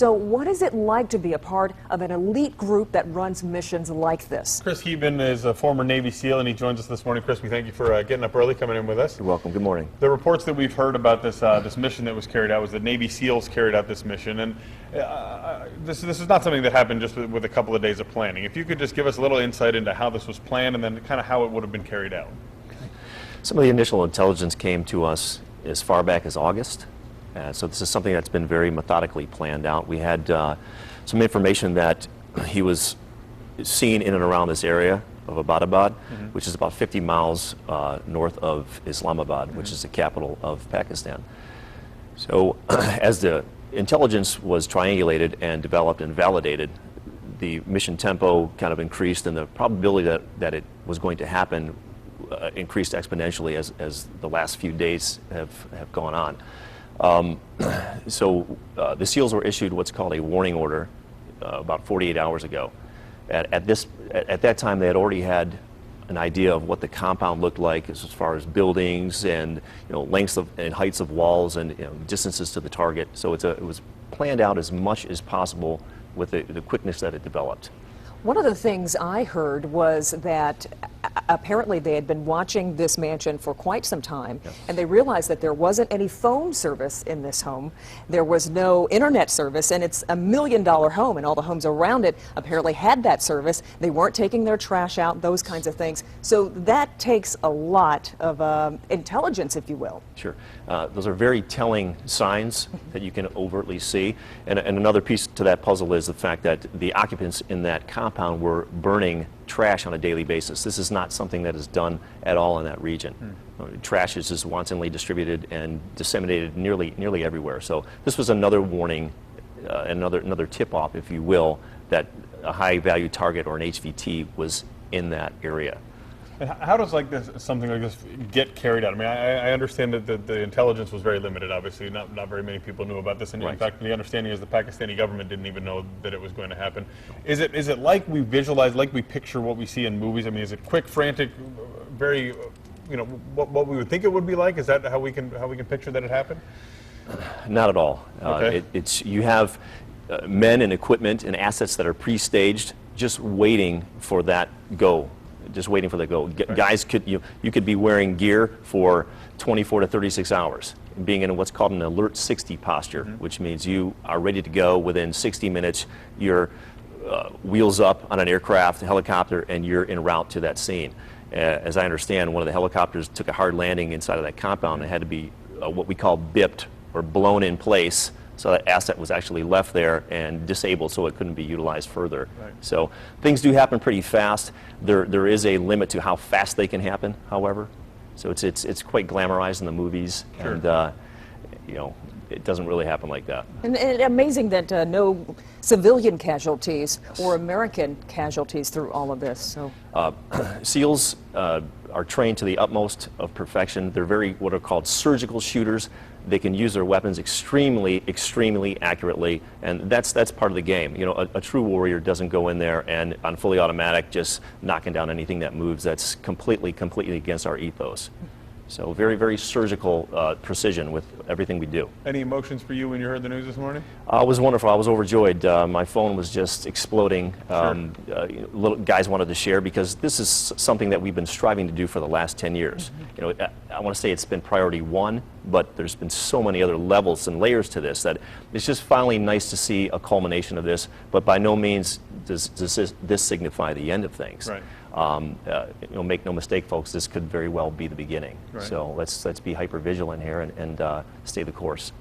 So what is it like to be a part of an elite group that runs missions like this? Chris Heben is a former Navy SEAL, and he joins us this morning. Chris, we thank you for getting up early, coming in with us. You're welcome. Good morning. The reports that we've heard about this this mission that was carried out was that Navy SEALs carried out this mission, and this is not something that happened just with a couple of days of planning. If you could just give us a little insight into how this was planned and then kind of how it would have been carried out. Some of the initial intelligence came to us as far back as August. So this is something that's been very methodically planned out. We had some information that he was seen in and around this area of Abbottabad, which is about 50 miles north of Islamabad, which is the capital of Pakistan. So as the intelligence was triangulated and developed and validated, the mission tempo kind of increased, and the probability that it was going to happen increased exponentially as the last few days have gone on. So the SEALs were issued what's called a warning order about 48 hours ago. At that time, they had already had an idea of what the compound looked like as far as buildings and lengths and heights of walls and distances to the target. So it was planned out as much as possible with the quickness that it developed. One of the things I heard was that apparently they had been watching this mansion for quite some time, and they realized that there wasn't any phone service in this home. There was no internet service, and it's $1 million home, and all the homes around it apparently had that service. They weren't taking their trash out, those kinds of things. So that takes a lot of intelligence, if you will. Sure. Those are very telling signs that you can overtly see. And another piece to that puzzle is the fact that the occupants in that compound were burning trash on a daily basis. This is not something that is done at all in that region. Trash is just wantonly distributed and disseminated nearly everywhere. So this was another warning, another tip-off, if you will, that a high-value target or an HVT was in that area. And how does something like this get carried out? I mean, I understand that the intelligence was very limited. Obviously, not very many people knew about this, and in fact, the understanding is the Pakistani government didn't even know that it was going to happen. Is it like we visualize, like we picture what we see in movies? I mean, is it quick, frantic, very, what we would think it would be like? Is that how we can picture that it happened? Not at all. Okay. You have men and equipment and assets that are pre-staged, just waiting for that go. Just waiting for the go. Guys you could be wearing gear for 24 to 36 hours, being in what's called an alert 60 posture, which means you are ready to go within 60 minutes. You're wheels up on an aircraft, a helicopter, and you're en route to that scene. As I understand, one of the helicopters took a hard landing inside of that compound and had to be what we call bipped or blown in place. So that asset was actually left there and disabled, so it couldn't be utilized further. Right. So things do happen pretty fast. There is a limit to how fast they can happen, however. So it's quite glamorized in the movies, Sure. And it doesn't really happen like that. And amazing that no civilian casualties or American casualties through all of this. So SEALs are trained to the utmost of perfection. They're what are called surgical shooters. They can use their weapons extremely accurately, and that's part of the game. A true warrior doesn't go in there and on fully automatic just knocking down anything that moves. That's completely against our ethos. So very surgical precision with everything we do. Any emotions for you when you heard the news this morning? It was wonderful. I was overjoyed. My phone was just exploding. Sure. Little guys wanted to share because this is something that we've been striving to do for the last 10 years. I want to say it's been priority one, but there's been so many other levels and layers to this that it's just finally nice to see a culmination of this. But by no means does this signify the end of things. Right. Make no mistake, folks, this could very well be the beginning. Right. So let's be hyper vigilant here and stay the course.